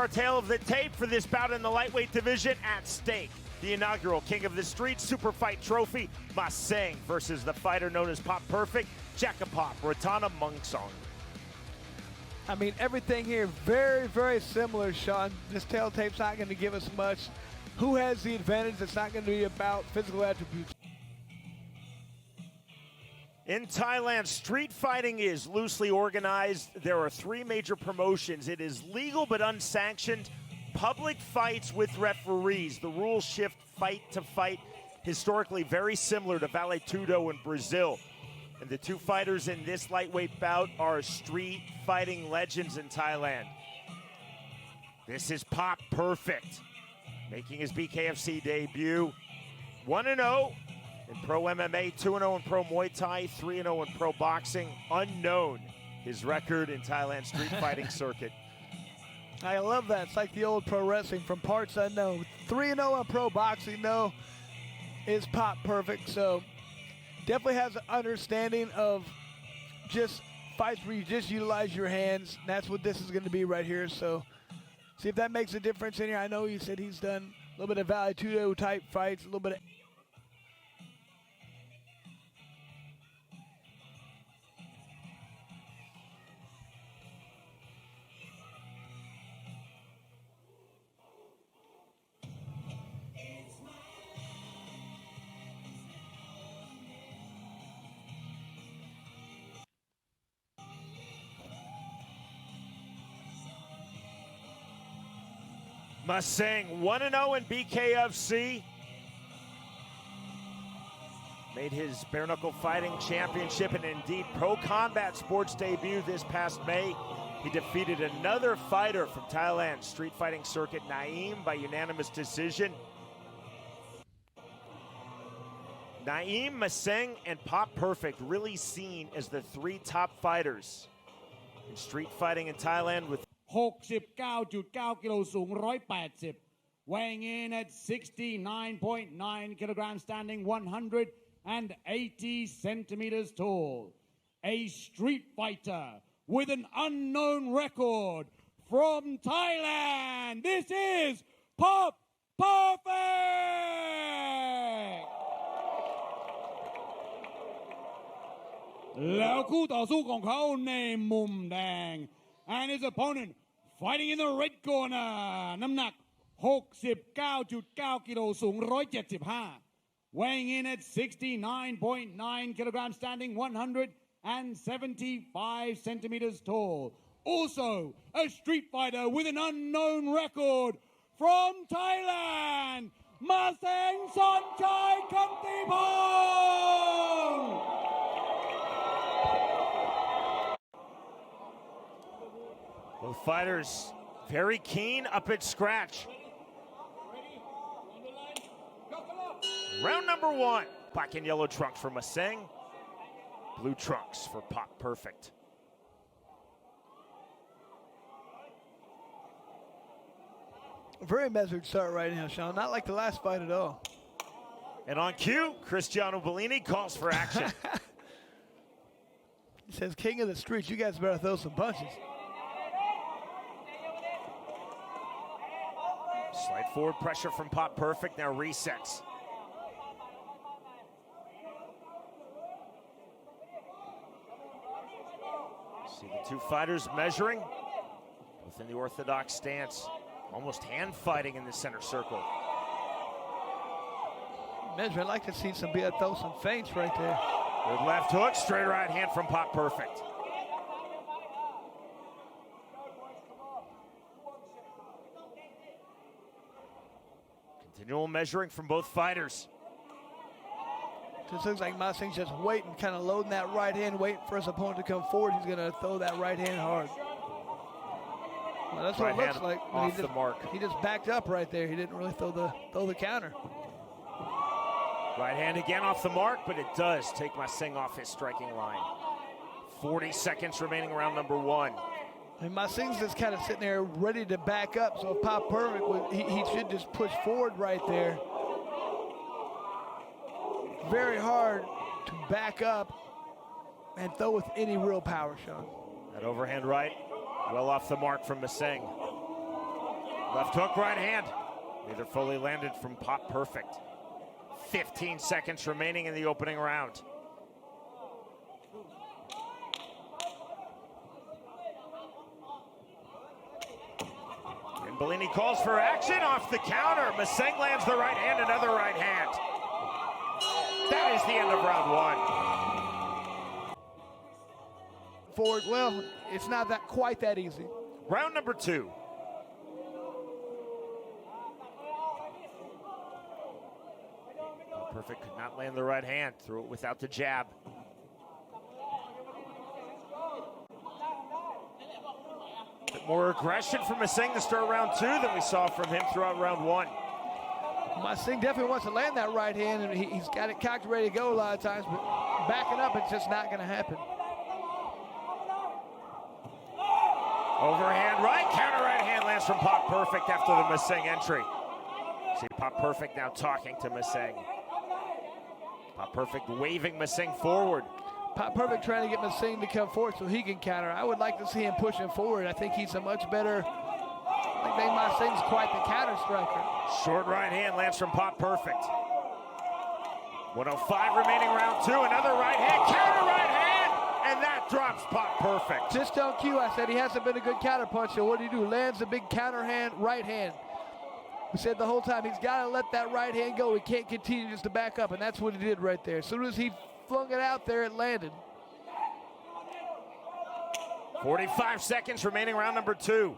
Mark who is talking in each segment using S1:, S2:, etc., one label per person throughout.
S1: Our tale of the tape for this bout in the lightweight division at stake. The inaugural King of the Street Super Fight Trophy, Maseng versus the fighter known as Phop Perfect, Phop Ratana Maseng.
S2: I mean, everything here very, very similar, Sean. This tail tape's not going to give us much. Who has the advantage? It's not going to be about physical attributes.
S1: In Thailand, street fighting is loosely organized. There are three major promotions. It is legal but unsanctioned. Public fights with referees. The rules shift fight to fight, historically very similar to Vale Tudo in Brazil. And the two fighters in this lightweight bout are street fighting legends in Thailand. This is Phop Perfect, making his BKFC debut. 1-0 in pro MMA, 2-0 in pro Muay Thai, 3-0 in pro boxing. Unknown, his record in Thailand street fighting circuit.
S2: I love that. It's like the old pro wrestling, from parts unknown. 3-0 in pro boxing, though, is Phop Perfect. So definitely has an understanding of just fights where you just utilize your hands. That's what this is going to be right here. So see if that makes a difference in here. I know you said he's done a little bit of Vale Tudo type fights, a little bit of
S1: Maseng, 1-0 in BKFC. Made his bare knuckle fighting championship and indeed pro combat sports debut this past May. He defeated another fighter from Thailand's street fighting circuit, Naeem, by unanimous decision. Naeem, Maseng, and Phop Perfect really seen as the three top fighters in street fighting in Thailand, with
S3: 69.9 กิโลสูง180 weighing in at 69.9 kilograms, standing 180 centimeters tall. A street fighter with an unknown record from Thailand. This is Phop Perfect! แล้วคู่ต่อสู้ของเขาในมุมแดง and his opponent fighting in the red corner น้ำหนัก 69.9 กิโลสูง175 weighing in at 69.9 kilograms, standing 175 centimeters tall. Also a street fighter with an unknown record from Thailand, Maseng Sonchai Kantipong.
S1: both fighters very keen, up at scratch. Round number one. Black and yellow trunks for Maseng. Blue trunks for Phop Perfect.
S2: very measured start right now, Sean. Not like the last fight at all.
S1: And on cue, Cristiano Bellini calls for action.
S2: He says, King of the Streets, you guys better throw some punches.
S1: Slight forward pressure from Phop Perfect, now resets. See the two fighters measuring, both in the orthodox stance. Almost hand fighting in the center circle.
S2: Measure, I'd like to see some throw some feints right there.
S1: Good left hook, straight right hand from Phop Perfect. Continual measuring from both fighters.
S2: Just looks like Maseng's just waiting, kind of loading that right hand, waiting for his opponent to come forward. He's going to throw that right hand hard. Well, that's
S1: right
S2: what it looks like.
S1: Off the mark.
S2: He just backed up right there. He didn't really throw the counter.
S1: Right hand again off the mark, but it does take Maseng off his striking line. 40 seconds remaining around number one.
S2: And Maseng's just kind of sitting there ready to back up. So if Phop Perfect, he should just push forward right there. Very hard to back up and throw with any real power, Sean.
S1: That overhand right, well off the mark from Maseng. Left hook, right hand. Neither fully landed from Phop Perfect. 15 seconds remaining in the opening round. And Bellini calls for action off the counter. Maseng lands the right hand, another right hand. That is the end of round one.
S2: Forward, well, it's not quite that easy.
S1: Round number two. Perfect could not land the right hand. Threw it without the jab. Bit more aggression from Maseng to start round two than we saw from him throughout round one.
S2: Maseng definitely wants to land that right hand, and he's got it cocked ready to go a lot of times, but backing up, it's just not going to happen.
S1: Overhand right, counter right hand lands from Phop Perfect after the Maseng entry. See Phop Perfect now talking to Maseng. Phop Perfect waving Maseng forward.
S2: Phop Perfect trying to get Maseng to come forward so he can counter. I would like to see him pushing forward. I think he's a much better, I think Maseng's quite the counter striker.
S1: Short right hand lands from Phop Perfect. 1:05 remaining round two, another right hand, counter right hand, and that drops Phop Perfect.
S2: Just on cue, I said he hasn't been a good counter puncher. What do? Lands a big counter hand, right hand. We said the whole time he's got to let that right hand go. He can't continue just to back up, and that's what he did right there. As soon as he flung it out there, it landed.
S1: 45 seconds remaining round number two.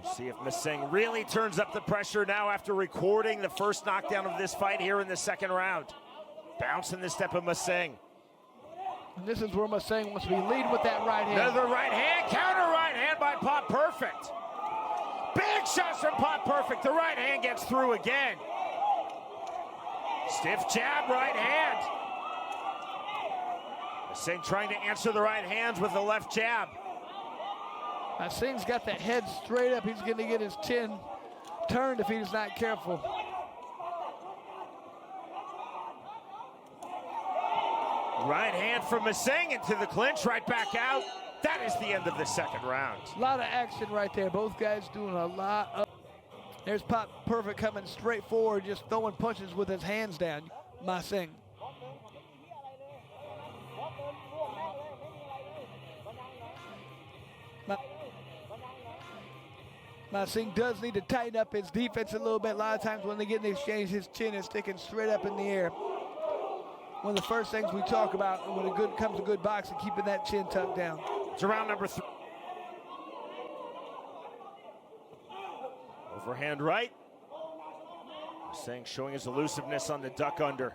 S1: We'll see if Maseng really turns up the pressure now after recording the first knockdown of this fight here in the second round. Bouncing the step of Maseng.
S2: And this is where Maseng wants to be leading with that right hand.
S1: Another right hand, counter right hand by Phop Perfect. Big shots from Phop Perfect. The right hand gets through again. Stiff jab, right hand. Maseng trying to answer the right hands with the left jab.
S2: Maseng's got the head straight up. He's going to get his chin turned if he's not careful.
S1: Right hand from Maseng into the clinch, right back out. That is the end of the second round.
S2: A lot of action right there. Both guys doing a lot of... There's Phop Perfect coming straight forward, just throwing punches with his hands down. Maseng. Maseng does need to tighten up his defense a little bit. A lot of times when they get in the exchange, his chin is sticking straight up in the air. One of the first things we talk about when it comes to good boxing, keeping that chin tucked down.
S1: It's round number three. Overhand right. Maseng showing his elusiveness on the duck under.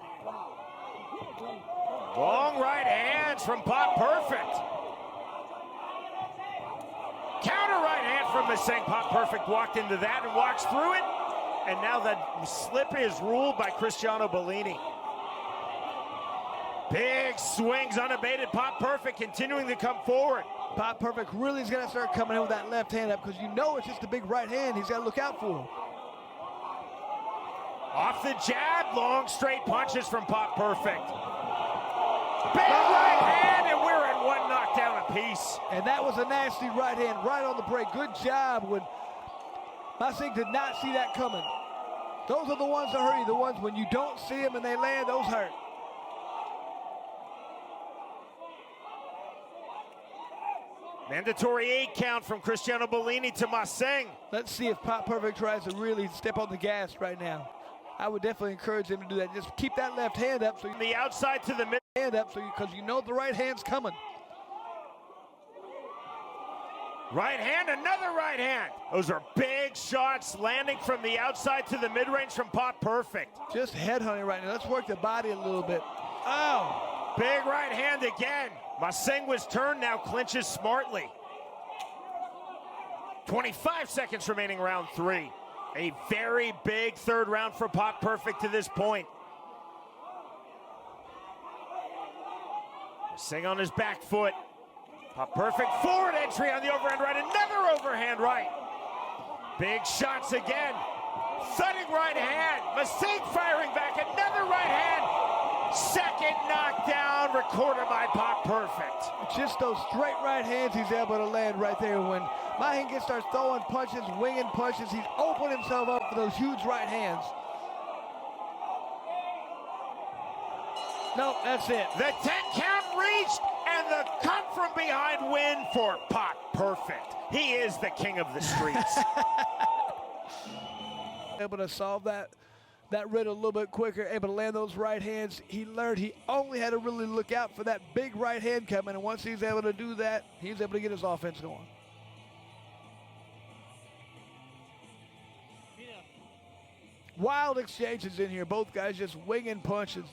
S1: Long right hands from Phop Perfect. Counter right hand from Maseng. Phop Perfect walked into that and walks through it. And now the slip is ruled by Cristiano Bellini. Big swings unabated. Phop Perfect continuing to come forward.
S2: Phop Perfect really is going to start coming in with that left hand up because you know it's just a big right hand he's got to look out for.
S1: Off the jab, long straight punches from Phop Perfect. Big right hand, and we're at one knockdown apiece.
S2: And that was a nasty right hand right on the break. Good job when Maseng did not see that coming. Those are the ones that hurt you, the ones when you don't see them and they land, those hurt.
S1: Mandatory 8 count from Cristiano Bellini to Maseng.
S2: Let's see if Phop Perfect tries to really step on the gas right now. I would definitely encourage him to do that. Just keep that left hand up. So
S1: From the outside to the mid.
S2: Hand up so because you know the right hand's coming.
S1: Right hand, another right hand. Those are big shots landing from the outside to the mid-range from Phop Perfect.
S2: Just headhunting right now. Let's work the body a little bit. Oh,
S1: big right hand again. Maseng was turned, now clinches smartly. 25 seconds remaining round three. A very big third round for Phop Perfect to this point. Maseng on his back foot. Phop Perfect forward entry on the overhand right, another overhand right. Big shots again. Thudding right hand. Maseng firing back, another right hand. Second knockdown recorded by Phop Perfect.
S2: just those straight right hands he's able to land right there when Maseng starts throwing punches, winging punches. He's opened himself up for those huge right hands. No, that's it.
S1: The 10 count reached, and the cut from behind win for Phop. Perfect. He is the king of the streets.
S2: Able to solve that riddle a little bit quicker, able to land those right hands. He learned he only had to really look out for that big right hand coming, and once he's able to do that, he's able to get his offense going. Wild exchanges in here. Both guys just winging punches.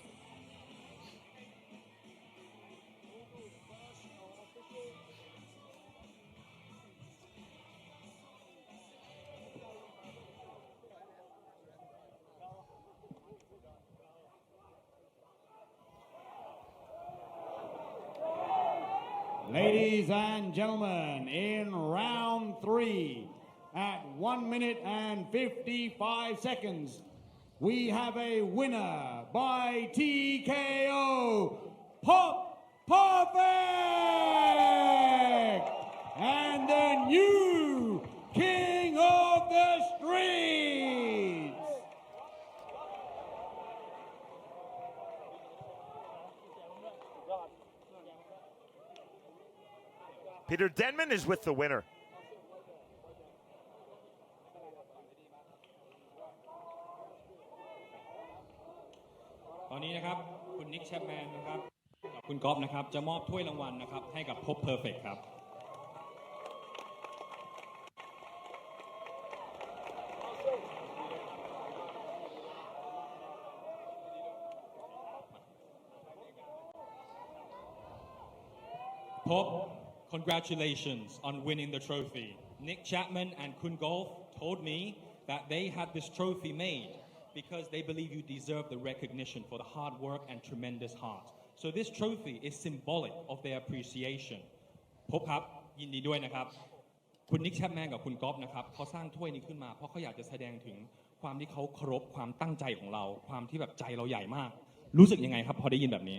S3: Ladies and gentlemen, in round 3, at 1 minute and 55 seconds, we have a winner by TKO, Phop Perfect, and the new king of the streets.
S1: Peter Denman is with the winner.
S4: ตอนนี้นะครับคุณนิกแชปแมนนะครับกับคุณก๊อฟนะครับจะมอบถ้วยรางวัลนะครับให้กับPhop Perfect ครับ Phop, congratulations on winning the trophy. Nick Chapman and Kun Golf told me that they had this trophy made because they believe you deserve the recognition for the hard work and tremendous heart. So this trophy is symbolic of their appreciation. Phop ครับยินดีด้วยนะครับคุณนิกแชปแมนกับคุณก๊อฟนะครับเขาสร้างถ้วยนี้ขึ้นมาเพราะเขาอยากจะแสดงถึงความที่เขาเคารพความตั้งใจของเราความที่แบบใจเราใหญ่มากรู้สึกยังไงครับพอได้ยินแบบนี้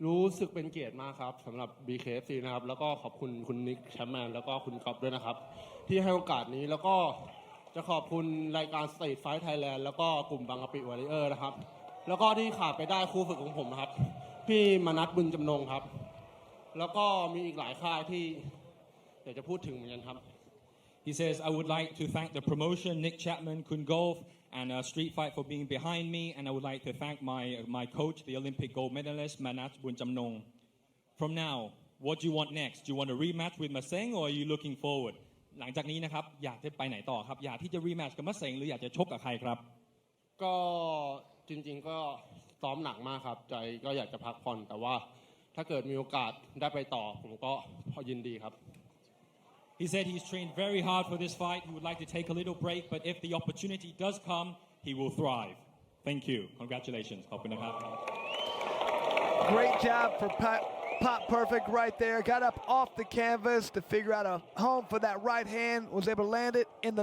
S5: รู้สึกเป็นเกียรติมากครับสำหรับ BKFC นะครับแล้วก็ขอบคุณคุณนิกแชมป์แมนแล้วก็คุณก๊อฟด้วยนะครับที่ให้โอกาสนี้แล้วก็จะขอบคุณรายการ Street Fight Thailand แล้วก็กลุ่มบางกะปิวอริเออร์นะครับแล้วก็ที่ขาดไปได้ครูฝึกของผมนะครับพี่มนัสบุญจำนงครับแล้วก็มีอีกหลายค่ายที่อยากจะพูดถึงเหมือนกันครับ
S4: He says, I would like to thank the promotion, Nick Chapman, Kun Golf, and Street Fight for being behind me. And I would like to thank my coach, the Olympic gold medalist, Manat Bunjamnong. From now, what do you want next? Do you want a rematch with Maseng or are you looking forward? หลังจากนี้นะครับอยากจะไปไหนต่อครับอยากที่จะ rematch กับMasengหรืออยากจะชกกับใครครับ
S5: ก็จริงๆก็ซ้อมหนักมากครับใจก็อยากจะพักผ่อนแต่ว่าถ้าเกิดมีโอกาสได้ไปต่อผมก็พอยินดีครับ
S4: He said he's trained very hard for this fight. He would like to take a little break, but if the opportunity does come, he will thrive. Thank you. Congratulations.
S2: Great job for Phop Perfect right there. Got up off the canvas to figure out a home for that right hand. Was able to land it in the